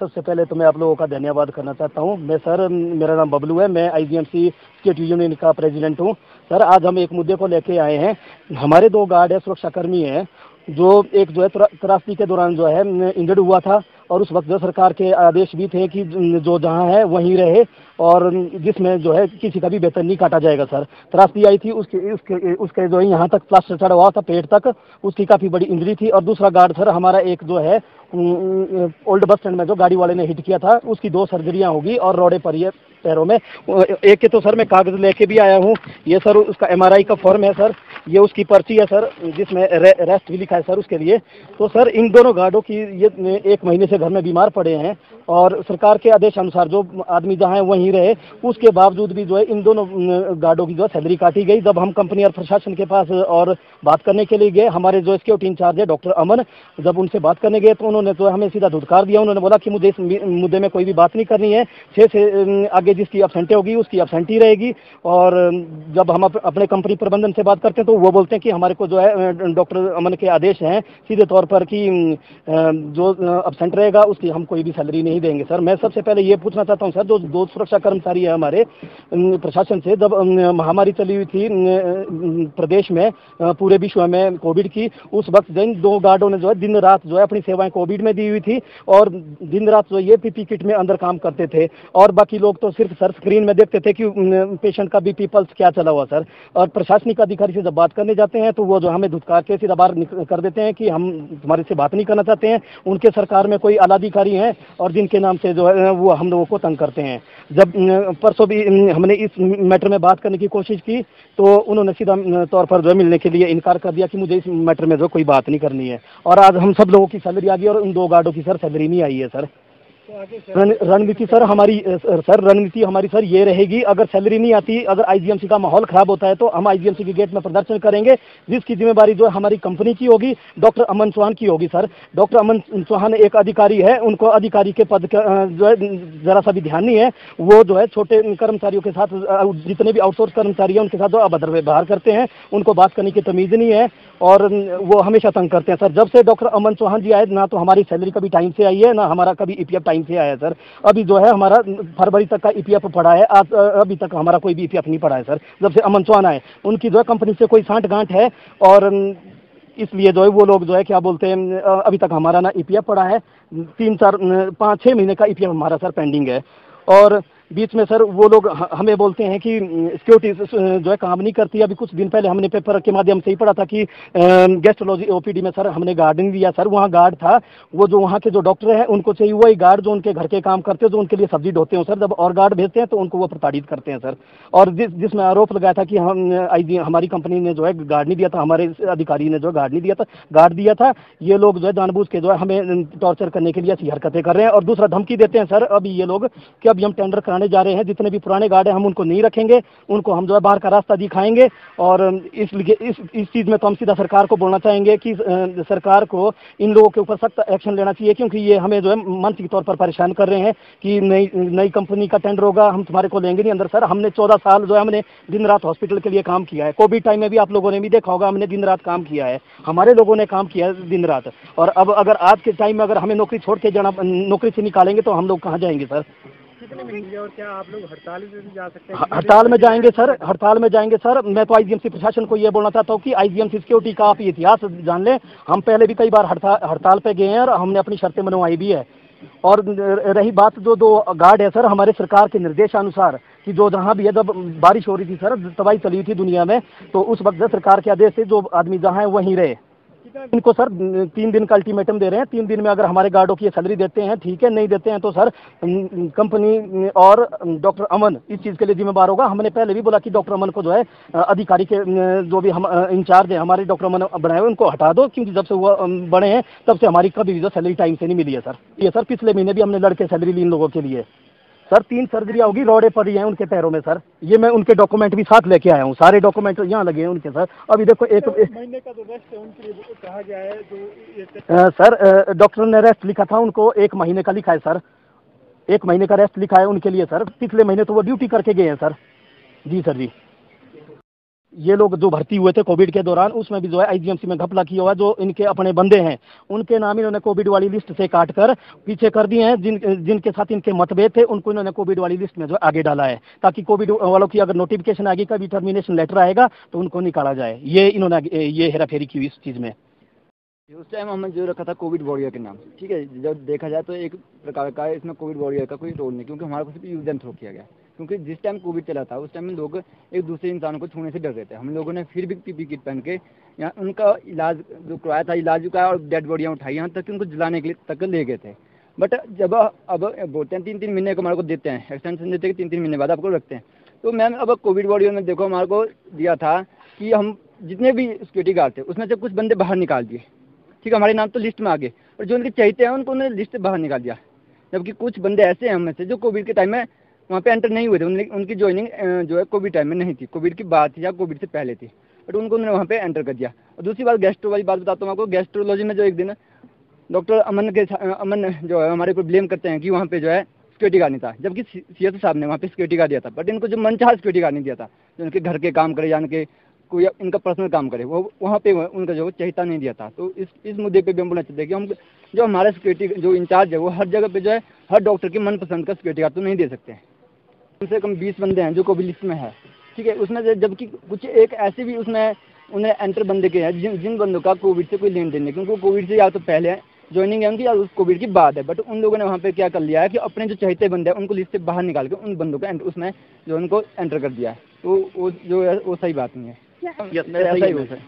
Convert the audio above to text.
सबसे पहले तो मैं आप लोगों का धन्यवाद करना चाहता हूँ। मैं सर, मेरा नाम बबलू है, मैं आईजीएमसी स्टेट यूनियन का प्रेसिडेंट हूँ। सर, आज हम एक मुद्दे को लेके आए हैं। हमारे 2 गार्ड है, सुरक्षाकर्मी हैं, जो एक जो है त्रासदी के दौरान जो है इंजर्ड हुआ था, और उस वक्त जो सरकार के आदेश भी थे कि जो जहाँ है वहीं रहे, और जिसमें जो है किसी का भी वेतन नहीं काटा जाएगा। सर, त्रासदी आई थी, उसके जो है यहाँ तक प्लास्टर चढ़ा हुआ था पेट तक, उसकी काफ़ी बड़ी इंजरी थी। और दूसरा गार्ड सर हमारा एक जो है ओल्ड बस स्टैंड में जो गाड़ी वाले ने हिट किया था, उसकी 2 सर्जरियाँ होगी और रोड़े पड़ी है पैरों में। एक के तो सर मैं कागज़ लेके भी आया हूँ, ये सर उसका एमआरआई का फॉर्म है सर, ये उसकी पर्ची है सर, जिसमें रेस्ट भी लिखा है सर उसके लिए। तो सर इन दोनों गार्डों की ये 1 महीने से घर में बीमार पड़े हैं, और सरकार के आदेश अनुसार जो आदमी जहाँ है वहीं रहे, उसके बावजूद भी जो है इन दोनों गार्डों की जो है सैलरी काटी गई। जब हम कंपनी और प्रशासन के पास और बात करने के लिए गए, हमारे जो सिक्योरिटी इंचार्ज है डॉक्टर अमन, जब उनसे बात करने गए तो उन्होंने जो हमें सीधा धुतकार दिया। उन्होंने बोला कि मुझे इस मुद्दे में कोई भी बात नहीं करनी है, 6 से आगे जिसकी अब्सेंटी होगी उसकी अब्सेंटी रहेगी। और जब हम अपने कंपनी प्रबंधन से बात करते हैं तो वो बोलते हैं कि हमारे को जो है डॉक्टर अमन के आदेश हैं सीधे तौर पर कि जो अब्सेंट रहेगा उसकी हम कोई भी सैलरी नहीं देंगे। सर, मैं सबसे पहले ये पूछना चाहता हूँ सर, जो 2 सुरक्षा कर्मचारी है हमारे प्रशासन से, जब महामारी चली हुई थी प्रदेश में, पूरे विश्व में कोविड की, उस वक्त जिन 2 गार्डों ने जो है दिन रात जो है अपनी सेवाएं कोविड में दी हुई थी, और दिन रात जो ये पीपी किट में अंदर काम करते थे, और बाकी लोग तो सिर्फ सर स्क्रीन में देखते थे कि पेशेंट का बीपी पल्स क्या चला हुआ सर। और प्रशासनिक अधिकारी से जब बात करने जाते हैं तो वो जो हमें धुतकार के सीधा बाहर कर देते हैं कि हम तुम्हारे से बात नहीं करना चाहते हैं। उनके सरकार में कोई आला अधिकारी हैं और जिनके नाम से जो है वो हम लोगों को तंग करते हैं। जब परसों भी हमने इस मैटर में बात करने की कोशिश की तो उन्होंने सीधा तौर पर जो है मिलने के लिए इनकार कर दिया कि मुझे इस मैटर में जो कोई बात नहीं करनी है। और आज हम सब लोगों की सैलरी आ गई और उन 2 गार्डों की सर सैलरी नहीं आई है सर। रणनीति सर हमारी रणनीति हमारी सर ये रहेगी, अगर सैलरी नहीं आती, अगर आईजीएमसी का माहौल खराब होता है तो हम आईजीएमसी के गेट में प्रदर्शन करेंगे, जिसकी जिम्मेदारी जो है हमारी कंपनी की होगी, डॉक्टर अमन चौहान की होगी। सर, डॉक्टर अमन चौहान एक अधिकारी है, उनको अधिकारी के पद का जो है जरा सा भी ध्यान नहीं है। वो जो है छोटे कर्मचारियों के साथ, जितने भी आउटसोर्स कर्मचारी हैं उनके साथ जो अभद्र व्यवहार करते हैं, उनको बात करने की तमीज़ नहीं है, और वो हमेशा तंग करते हैं। सर, जब से डॉक्टर अमन चौहान जी आए, ना तो हमारी सैलरी कभी टाइम से आई है, ना हमारा कभी ईपीएफ टाइम से आया है सर। अभी जो है हमारा फरवरी तक का ईपीएफ पड़ा है, आज अभी तक हमारा कोई भी ईपीएफ नहीं पड़ा है सर। जब से अमन चौहान आए, उनकी जो है कंपनी से कोई सांठ गांठ है, और इसलिए जो है वो लोग जो है क्या बोलते हैं, अभी तक हमारा ना ईपीएफ पड़ा है, 3 4 5 6 महीने का ईपीएफ हमारा सर पेंडिंग है। और बीच में सर वो लोग हमें बोलते हैं कि सिक्योरिटी जो है काम नहीं करती। अभी कुछ दिन पहले हमने पेपर के माध्यम से ही पढ़ा था कि गेस्ट्रोलॉजी ओपीडी में सर हमने गार्ड नहीं दिया सर, वहाँ गार्ड था, वो जो वहाँ के जो डॉक्टर हैं उनको चाहिए वही गार्ड जो उनके घर के काम करते हैं, जो उनके लिए सब्जी ढोते हैं सर। जब और गार्ड भेजते हैं तो उनको वो प्रताड़ित करते हैं सर। और जिसमें आरोप लगाया था कि हमारी कंपनी ने जो है गार्ड नहीं दिया था, हमारे अधिकारी ने जो गार्ड नहीं दिया था, गार्ड दिया था। ये लोग जो है जानबूझ के जो है हमें टॉर्चर करने के लिए ऐसी हरकतें कर रहे हैं, और दूसरा धमकी देते हैं सर अभी ये लोग कि अभी हम टेंडर कराने जा रहे हैं, जितने भी पुराने गार्ड हैं हम उनको नहीं रखेंगे, उनको हम जो है बाहर का रास्ता दिखाएंगे। और इसलिए इस चीज़ में तो हम सीधा सरकार को बोलना चाहेंगे कि सरकार को इन लोगों के ऊपर सख्त एक्शन लेना चाहिए, क्योंकि ये हमें जो है मानसिक तौर पर परेशान कर रहे हैं कि नई कंपनी का टेंडर होगा, हम तुम्हारे को लेंगे नहीं अंदर। सर, हमने 14 साल जो है हमने दिन रात हॉस्पिटल के लिए काम किया है। कोविड टाइम में भी आप लोगों ने भी देखा होगा, हमने दिन रात काम किया है, हमारे लोगों ने काम किया है दिन रात। और अब अगर आज के टाइम में अगर हमें नौकरी छोड़ के जाना, नौकरी से निकालेंगे तो हम लोग कहाँ जाएंगे सर? कितने मिलेंगे, और क्या आप लोग हड़ताल में भी जा सकते हैं? हड़ताल में जाएंगे सर, हड़ताल में जाएंगे सर। मैं तो आईजीएमसी प्रशासन को ये बोलना चाहता हूँ कि आईजीएमसी सिक्योरिटी का आप इतिहास जान लें। हम पहले भी कई बार हड़ताल पे गए हैं और हमने अपनी शर्तें मनवाई भी है। और रही बात जो 2 गार्ड है सर, हमारे सरकार के निर्देशानुसार कि जो जहाँ भी है, जब बारिश हो रही थी सर, तबाही चली हुई थी दुनिया में, तो उस वक्त सरकार के आदेश से जो आदमी जहाँ है वहीं रहे। इनको सर 3 दिन का अल्टीमेटम दे रहे हैं। 3 दिन में अगर हमारे गार्डों की सैलरी देते हैं ठीक है, नहीं देते हैं तो सर कंपनी और डॉक्टर अमन इस चीज़ के लिए जिम्मेदार होगा। हमने पहले भी बोला कि डॉक्टर अमन को जो है अधिकारी के जो भी हम इंचार्ज हैं हमारे डॉक्टर अमन बनाए हुए, उनको हटा दो, क्योंकि जब से वो बने हैं तब से हमारी कभी भी जो सैलरी टाइम से नहीं मिली है सर। ये सर पिछले महीने भी हमने लड़के सैलरी ली इन लोगों के लिए सर। 3 सर्जरियाँ होगी, रोड़े पड़ी हैं उनके पैरों में सर। ये मैं उनके डॉक्यूमेंट भी साथ लेके आया हूँ, सारे डॉक्यूमेंट यहाँ लगे हैं उनके सर। अभी देखो एक महीने का जो रेस्ट है उनके लिए कहा गया है, जो सर डॉक्टर ने रेस्ट लिखा था उनको 1 महीने का लिखा है सर, 1 महीने का रेस्ट लिखा है उनके लिए सर। पिछले महीने तो वो ड्यूटी करके गए हैं सर। जी सर जी। ये लोग जो भर्ती हुए थे कोविड के दौरान, उसमें भी जो है आईजीएमसी में घपला किया हुआ। जो इनके अपने बंदे हैं उनके नाम इन्होंने कोविड वाली लिस्ट से काट कर पीछे कर दिए हैं। जिनके साथ इनके मतभेद थे उनको इन्होंने कोविड वाली लिस्ट में जो आगे डाला है, ताकि कोविड वालों की अगर नोटिफिकेशन आएगी, कभी टर्मिनेशन लेटर आएगा तो उनको निकाला जाए। ये इन्होंने ये हेराफेरी की हुई इस चीज़ में। उस टाइम हमने जो रखा था कोविड वॉरियर के नाम, ठीक है। जब देखा जाए तो एक प्रकार का इसमें कोविड वॉरियर का कोई रोल नहीं, क्योंकि हमारे को सिर्फ यूज एंड थ्रो किया गया। क्योंकि जिस टाइम कोविड चला था उस टाइम में लोग एक दूसरे इंसान को छूने से डर रहे थे। हम लोगों ने फिर भी पीपी किट पहन के यहाँ उनका इलाज जो करवाया था, इलाज का, और डेड बॉडियाँ उठाई, यहाँ तक कि उनको जलाने के लिए तक ले गए थे। बट जब अब बोलते हैं 3-3 महीने को हमारे को देते हैं, एक्सटेंशन देते हैं कि 3-3 महीने बाद आपको रखते हैं। तो मैम अब कोविड वॉरियर में देखो हमारे को दिया था कि हम जितने भी सिक्योरिटी गार्ड थे उसमें से कुछ बंदे बाहर निकाल दिए, ठीक है। हमारे नाम तो लिस्ट में आ गए, और जो उनके चाहते हैं उनको उन्होंने लिस्ट से बाहर निकाल दिया। जबकि कुछ बंदे ऐसे हैं हम में से जो कोविड के टाइम में वहाँ पे एंटर नहीं हुए थे। उनकी ज्वाइनिंग जो है कोविड टाइम में नहीं थी, कोविड की बात थी या कोविड से पहले थी, बट उनको उन्होंने वहाँ पे एंटर कर दिया। और दूसरी बात गैस्ट्रो वाली बात बताता हूँ आपको। गैस्ट्रोलॉजी में जो एक दिन डॉक्टर अमन जो है हमारे ऊपर ब्लेम करते हैं कि वहाँ पे जो है सिक्योरिटी गार्ड नहीं था, जबकि सीएस साहब ने वहाँ पे सिक्योरिटी गार्ड दिया था। बट इनको जो मनचाहा सिक्योरिटी गार्ड नहीं दिया था, जो उनके घर के काम करे, जान के कोई इनका पर्सनल काम करे, वो वहाँ पे उनका जो चाहता नहीं दिया था। तो इस मुद्दे पे भी हम बोलना चाहते हैं कि हम जो हमारा सिक्योरिटी जो इंचार्ज है वो हर जगह पे जो है हर डॉक्टर के मनपसंद का सिक्योरिटी गार्ड तो नहीं दे सकते हैं। कम से कम 20 बंदे हैं जो कोविड लिस्ट में है, ठीक है। उसमें जबकि कुछ एक ऐसे भी उसमें उन्हें एंटर बंदे के हैं जिन बंदों का कोविड से कोई लेन देन नहीं, क्योंकि वो कोविड से या तो पहले ज्वाइनिंग है उनकी या उस कोविड की बाद है। बट उन लोगों ने वहाँ पे क्या कर लिया है कि अपने जो चाहते बंदे हैं उनको लिस्ट से बाहर निकाल के उन बंदों को उसमें जो उनको एंटर कर दिया है। तो वो जो है वो सही बात नहीं है। ऐसा ही हो सर।